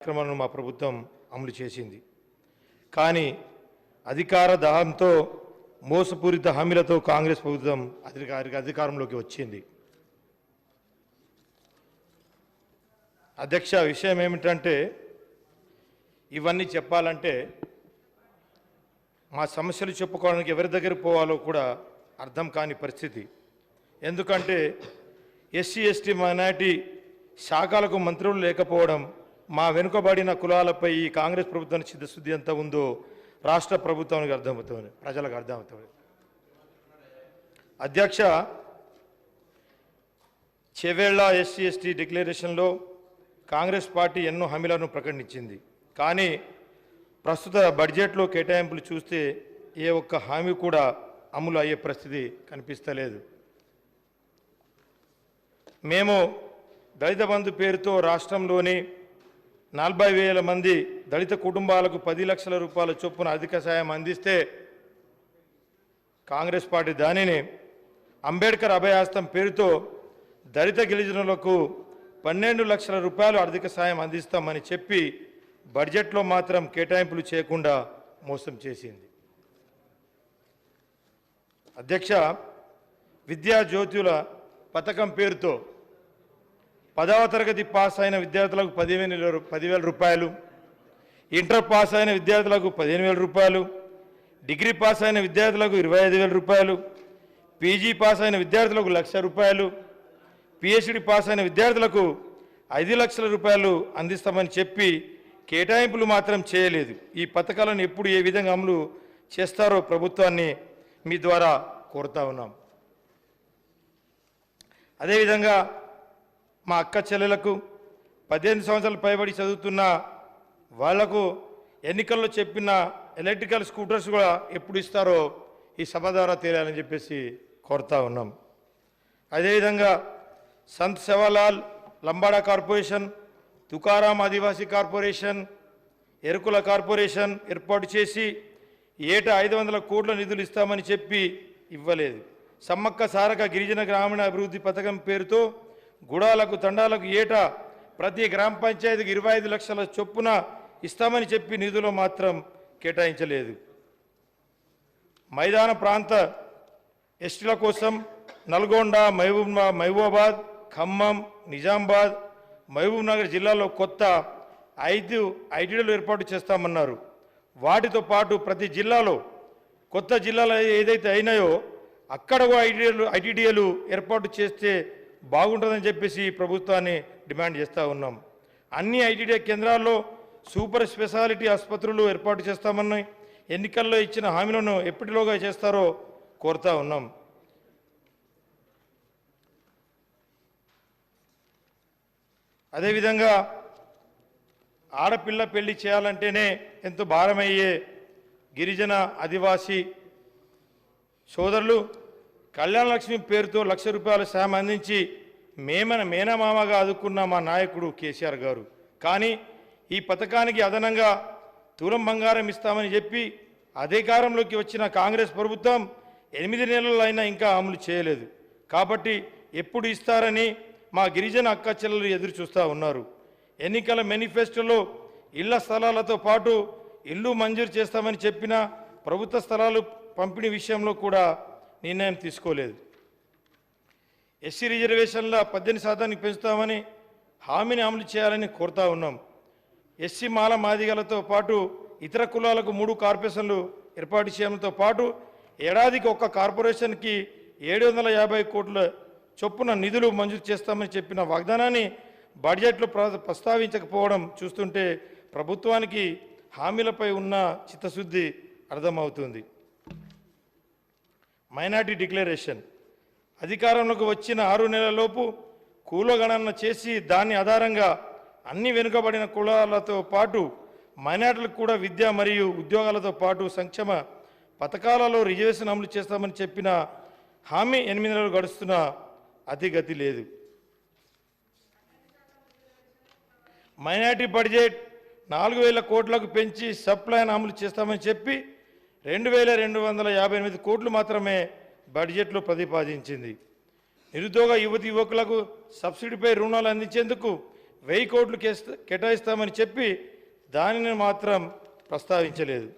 కార్యక్రమాలను మా ప్రభుత్వం అమలు చేసింది. కానీ అధికార దాహంతో మోసపూరిత హామీలతో కాంగ్రెస్ ప్రభుత్వం అధికారంలోకి వచ్చింది. అధ్యక్ష, విషయం ఏమిటంటే ఇవన్నీ చెప్పాలంటే మా సమస్యలు చెప్పుకోవడానికి ఎవరి దగ్గర పోవాలో కూడా అర్థం కాని పరిస్థితి. ఎందుకంటే ఎస్సీ ఎస్టీ మైనారిటీ శాఖలకు మంత్రులు లేకపోవడం, మా వెనుకబడిన కులాలపై ఈ కాంగ్రెస్ ప్రభుత్వానికి చిత్తశుద్ధి ఎంత ఉందో రాష్ట్ర ప్రభుత్వానికి అర్థమవుతుంది, ప్రజలకు అర్థమవుతుంది. అధ్యక్ష, Chevella SC ST డిక్లరేషన్లో Congress party ఎన్నో హామీలను ప్రకటించింది. కానీ ప్రస్తుత బడ్జెట్లో కేటాయింపులు చూస్తే ఏ ఒక్క హామీ కూడా అమలు అయ్యే పరిస్థితి కనిపిస్తలేదు. మేము దళిత బంధు పేరుతో రాష్ట్రంలోని 40,000 మంది దళిత కుటుంబాలకు 10 లక్షల రూపాయల చొప్పున అధిక సాయం అందిస్తే కాంగ్రెస్ పార్టీ దానిని అంబేద్కర్ అభయహస్తం పేరుతో దళిత గిరిజనులకు 12 లక్షల రూపాయలు ఆర్థిక సాయం అందిస్తామని చెప్పి బడ్జెట్లో మాత్రం కేటాయింపులు చేయకుండా మోసం చేసింది. అధ్యక్ష, విద్యా జ్యోతుల పథకం పేరుతో 10వ తరగతి పాస్ అయిన విద్యార్థులకు 10,000 రూపాయలు, ఇంటర్ పాస్ అయిన విద్యార్థులకు 15,000 రూపాయలు, డిగ్రీ పాస్ అయిన విద్యార్థులకు 25,000 రూపాయలు, పీజీ పాస్ అయిన విద్యార్థులకు 1,00,000 రూపాయలు, పిహెచ్డి పాస్ అయిన విద్యార్థులకు 5 లక్షల రూపాయలు అందిస్తామని చెప్పి కేటాయింపులు మాత్రం చేయలేదు. ఈ పథకాలను ఎప్పుడు ఏ విధంగా అమలు చేస్తారో ప్రభుత్వాన్ని మీ ద్వారా కోరుతా ఉన్నాం. అదేవిధంగా మా అక్క చెల్లెలకు 18 సంవత్సరాలు పైబడి చదువుతున్న వాళ్లకు ఎన్నికల్లో చెప్పిన ఎలక్ట్రికల్ స్కూటర్స్ కూడా ఎప్పుడు ఇస్తారో ఈ సభ ద్వారా తేలాలని చెప్పేసి కోరుతా ఉన్నాం. అదేవిధంగా సంత్ సేవాలాల్ లంబాడా కార్పొరేషన్, తుకారాం ఆదివాసీ కార్పొరేషన్, ఎరుకుల కార్పొరేషన్ ఏర్పాటు చేసి ఏటా 500 కోట్ల నిధులు ఇస్తామని చెప్పి ఇవ్వలేదు. సమ్మక్క సారక గిరిజన గ్రామీణ అభివృద్ధి పథకం పేరుతో గుడాలకు తండాలకు ఏటా ప్రతి గ్రామ పంచాయతీకి 25 లక్షల చొప్పున ఇస్తామని చెప్పి నిధులు మాత్రం కేటాయించలేదు. మైదాన ప్రాంత ఎస్టీల కోసం నల్గొండ, మహబూబాబాద్, ఖమ్మం, నిజామాబాద్, మహబూబ్ నగర్ జిల్లాలో కొత్త 5 ఐటీడీలు ఏర్పాటు చేస్తామన్నారు. వాటితో పాటు ప్రతి జిల్లాలో కొత్త జిల్లాలు ఏదైతే అయినాయో అక్కడ ఐటీడీఏలు ఏర్పాటు చేస్తే బాగుంటుందని చెప్పేసి ప్రభుత్వాన్ని డిమాండ్ చేస్తూ ఉన్నాం. అన్ని ఐటీడీఏ కేంద్రాల్లో సూపర్ స్పెషాలిటీ ఆసుపత్రులు ఏర్పాటు చేస్తామన్నాయి. ఎన్నికల్లో ఇచ్చిన హామీలను ఎప్పటిలోగా చేస్తారో కోరుతా ఉన్నాం. అదేవిధంగా ఆడపిల్ల పెళ్లి చేయాలంటేనే ఎంతో భారమయ్యే గిరిజన ఆదివాసీ సోదరులు కళ్యాణ లక్ష్మి పేరుతో 1,00,000 రూపాయల సాయం అందించి మేనమామగా ఆదుకున్న మా నాయకుడు కేసీఆర్ గారు. కానీ ఈ పథకానికి అదనంగా తులం బంగారం ఇస్తామని చెప్పి అధికారంలోకి వచ్చిన కాంగ్రెస్ ప్రభుత్వం 8 నెలలు అయినా ఇంకా అమలు చేయలేదు. కాబట్టి ఎప్పుడు ఇస్తారని మా గిరిజన అక్క చెల్లెలు ఎదురు చూస్తూ ఉన్నారు. ఎన్నికల మేనిఫెస్టోలో ఇళ్ల స్థలాలతో పాటు ఇల్లు మంజూరు చేస్తామని చెప్పిన ప్రభుత్వ స్థలాలు పంపిణీ విషయంలో కూడా నిర్ణయం తీసుకోలేదు. ఎస్సీ రిజర్వేషన్ల 18% పెంచుతామని హామీని అమలు చేయాలని కోరుతా ఉన్నాం. ఎస్సీ మాల మాదిగలతో పాటు ఇతర కులాలకు 3 కార్పొరేషన్లు ఏర్పాటు చేయడంతో పాటు ఏడాదికి ఒక్క కార్పొరేషన్కి 750 కోట్ల చొప్పున నిధులు మంజూరు చేస్తామని చెప్పిన వాగ్దానాన్ని బడ్జెట్లో ప్రస్తావించకపోవడం చూస్తుంటే ప్రభుత్వానికి హామీలపై ఉన్న చిత్తశుద్ధి అర్థమవుతుంది. మైనార్టీ డిక్లరేషన్ అధికారంలోకి వచ్చిన 6 నెలలలోపు కులగణన చేసి దాని ఆధారంగా అన్ని వెనుకబడిన కులాలతో పాటు మైనార్టీలకు కూడా విద్య మరియు ఉద్యోగాలతో పాటు సంక్షేమ పథకాలలో రిజర్వేషన్ అమలు చేస్తామని చెప్పిన హామీ 8 నెలలు గడుస్తున్న అతిగతి లేదు. మైనార్టీ బడ్జెట్ 4,000 కోట్లకు పెంచి సప్లైన్ అమలు చేస్తామని చెప్పి 2,258 కోట్లు మాత్రమే బడ్జెట్లో ప్రతిపాదించింది. నిరుద్యోగ యువతి యువకులకు సబ్సిడీపై రుణాలు అందించేందుకు 1000 కోట్లు కేటాయిస్తామని చెప్పి దానిని మాత్రం ప్రస్తావించలేదు.